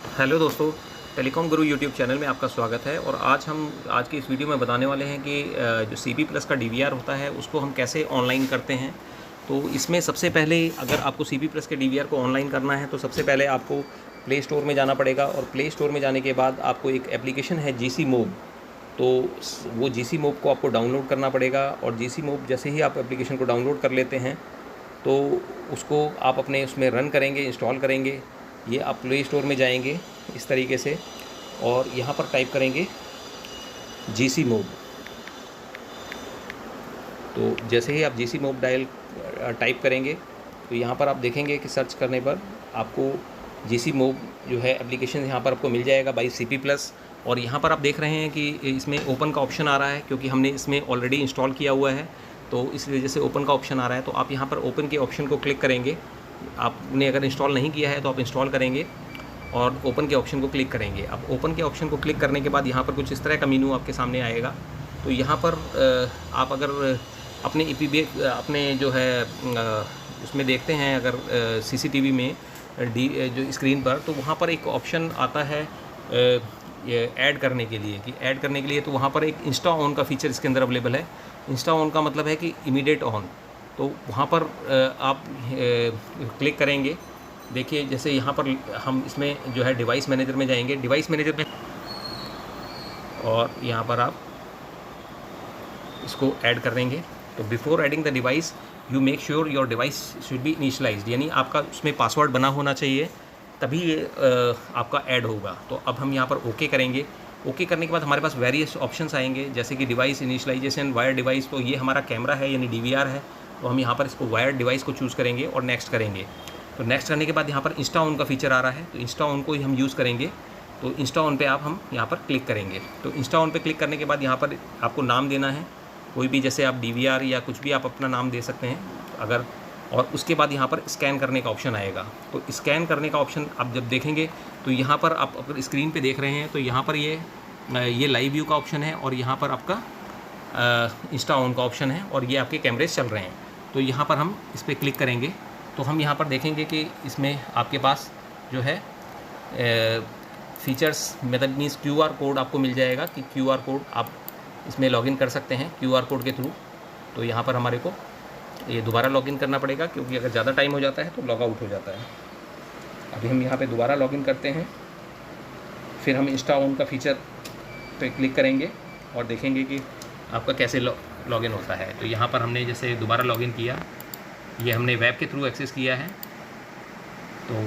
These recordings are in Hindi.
हेलो दोस्तों, टेलीकॉम गुरु यूट्यूब चैनल में आपका स्वागत है। और आज की इस वीडियो में बताने वाले हैं कि जो CP प्लस का DVR होता है उसको हम कैसे ऑनलाइन करते हैं। तो इसमें सबसे पहले अगर आपको CP प्लस के DVR को ऑनलाइन करना है तो सबसे पहले आपको प्ले स्टोर में जाना पड़ेगा, और प्ले स्टोर में जाने के बाद आपको एक एप्लीकेशन है GC मोब, तो वो GC मोब को आपको डाउनलोड करना पड़ेगा। और GC मोब जैसे ही आप एप्लीकेशन को डाउनलोड कर लेते हैं तो उसको आप अपने उसमें रन करेंगे, इंस्टॉल करेंगे। ये आप प्ले स्टोर में जाएंगे इस तरीके से, और यहाँ पर टाइप करेंगे GC मोब। तो जैसे ही आप GC मोब टाइप करेंगे तो यहाँ पर आप देखेंगे कि सर्च करने पर आपको GC मोब जो है एप्लीकेशन यहाँ पर आपको मिल जाएगा बाई CP प्लस। और यहाँ पर आप देख रहे हैं कि इसमें ओपन का ऑप्शन आ रहा है, क्योंकि हमने इसमें ऑलरेडी इंस्टॉल किया हुआ है, तो इस वजह से ओपन का ऑप्शन आ रहा है। तो आप यहाँ पर ओपन के ऑप्शन को क्लिक करेंगे। आपने अगर इंस्टॉल नहीं किया है तो आप इंस्टॉल करेंगे और ओपन के ऑप्शन को क्लिक करेंगे। अब ओपन के ऑप्शन को क्लिक करने के बाद यहाँ पर कुछ इस तरह का मेनू आपके सामने आएगा। तो यहाँ पर आप अगर अपने अपने जो है उसमें देखते हैं, अगर CCTV में जो स्क्रीन पर, तो वहाँ पर एक ऑप्शन आता है ऐड करने के लिए, कि ऐड करने के लिए तो वहाँ पर एक इंस्टा ऑन का फीचर इसके अंदर अवेलेबल है। इंस्टा ऑन का मतलब है कि इमीडिएट ऑन। तो वहाँ पर आप क्लिक करेंगे। देखिए, जैसे यहाँ पर हम इसमें जो है डिवाइस मैनेजर में जाएंगे, डिवाइस मैनेजर में, और यहाँ पर आप इसको ऐड कर देंगे। तो before adding the device you make sure your device should be initialised, यानी आपका उसमें पासवर्ड बना होना चाहिए, तभी ये आपका ऐड होगा। तो अब हम यहाँ पर ओके करेंगे। ओके करने के बाद हमारे पास वेरियस ऑप्शंस आएंगे, जैसे कि डिवाइस इनिशियलाइजेशन, वायर डिवाइस। तो ये हमारा कैमरा है यानी DVR है, तो हम यहाँ पर इसको वायर डिवाइस को चूज़ करेंगे और नेक्स्ट करेंगे। तो नेक्स्ट करने के बाद यहाँ पर इंस्टा ऑन का फीचर आ रहा है, तो इंस्टा ऑन को ही हम यूज़ करेंगे। तो इंस्टा ऑन पे हम यहाँ पर क्लिक करेंगे। तो इंस्टा ऑन पे क्लिक करने के बाद यहाँ पर आपको नाम देना है कोई भी, जैसे आप DVR या कुछ भी आप अपना नाम दे सकते हैं अगर। और उसके बाद यहाँ पर स्कैन करने का ऑप्शन आएगा। तो स्कैन करने का ऑप्शन आप जब देखेंगे तो यहाँ पर आप अगर स्क्रीन पे देख रहे हैं तो यहाँ पर ये लाइव व्यू का ऑप्शन है, और यहाँ पर आपका इंस्टा ऑन का ऑप्शन है, और ये आपके कैमरे चल रहे हैं। तो यहाँ पर हम इस पर क्लिक करेंगे तो हम यहाँ पर देखेंगे कि इसमें आपके पास जो है फीचर्स मतलब मीन्स QR कोड आपको मिल जाएगा, कि QR कोड आप इसमें लॉगिन कर सकते हैं QR कोड के थ्रू। तो यहाँ पर हमारे को ये दोबारा लॉगिन करना पड़ेगा, क्योंकि अगर ज़्यादा टाइम हो जाता है तो लॉग आउट हो जाता है। अभी हम यहाँ पे दोबारा लॉगिन करते हैं, फिर हम इंस्टा ऑन का फीचर पे क्लिक करेंगे और देखेंगे कि आपका कैसे लॉगिन होता है। तो यहाँ पर हमने जैसे दोबारा लॉगिन किया, ये हमने वेब के थ्रू एक्सेस किया है। तो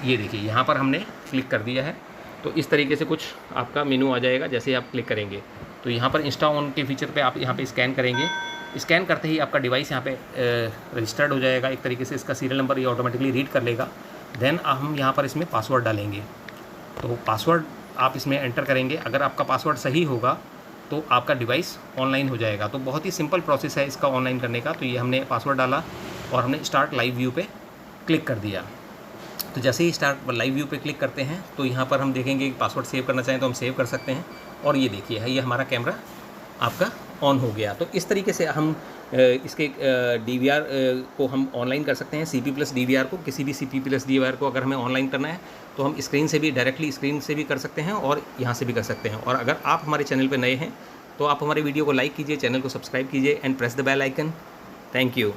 ये देखिए यहाँ पर हमने क्लिक कर दिया है। तो इस तरीके से कुछ आपका मेनू आ जाएगा जैसे ही आप क्लिक करेंगे। तो यहाँ पर इंस्टा ऑन के फीचर पे आप यहाँ पे स्कैन करेंगे। स्कैन करते ही आपका डिवाइस यहाँ पे रजिस्टर्ड हो जाएगा एक तरीके से, इसका सीरियल नंबर ये ऑटोमेटिकली रीड कर लेगा। देन हम यहाँ पर इसमें पासवर्ड डालेंगे। तो पासवर्ड आप इसमें एंटर करेंगे। अगर आपका पासवर्ड सही होगा तो आपका डिवाइस ऑनलाइन हो जाएगा। तो बहुत ही सिंपल प्रोसेस है इसका ऑनलाइन करने का। तो ये हमने पासवर्ड डाला और हमने स्टार्ट लाइव व्यू पे क्लिक कर दिया। तो जैसे ही स्टार्ट लाइव व्यू पे क्लिक करते हैं तो यहाँ पर हम देखेंगे कि पासवर्ड सेव करना चाहें तो हम सेव कर सकते हैं। और ये देखिए है, ये हमारा कैमरा आपका ऑन हो गया। तो इस तरीके से हम इसके DVR को हम ऑनलाइन कर सकते हैं। CP प्लस DVR को, किसी भी CP प्लस DVR को अगर हमें ऑनलाइन करना है तो हम स्क्रीन से भी, डायरेक्टली स्क्रीन से भी कर सकते हैं और यहाँ से भी कर सकते हैं। और अगर आप हमारे चैनल पर नए हैं तो आप हमारे वीडियो को लाइक कीजिए, चैनल को सब्सक्राइब कीजिए and press the bell icon. Thank you.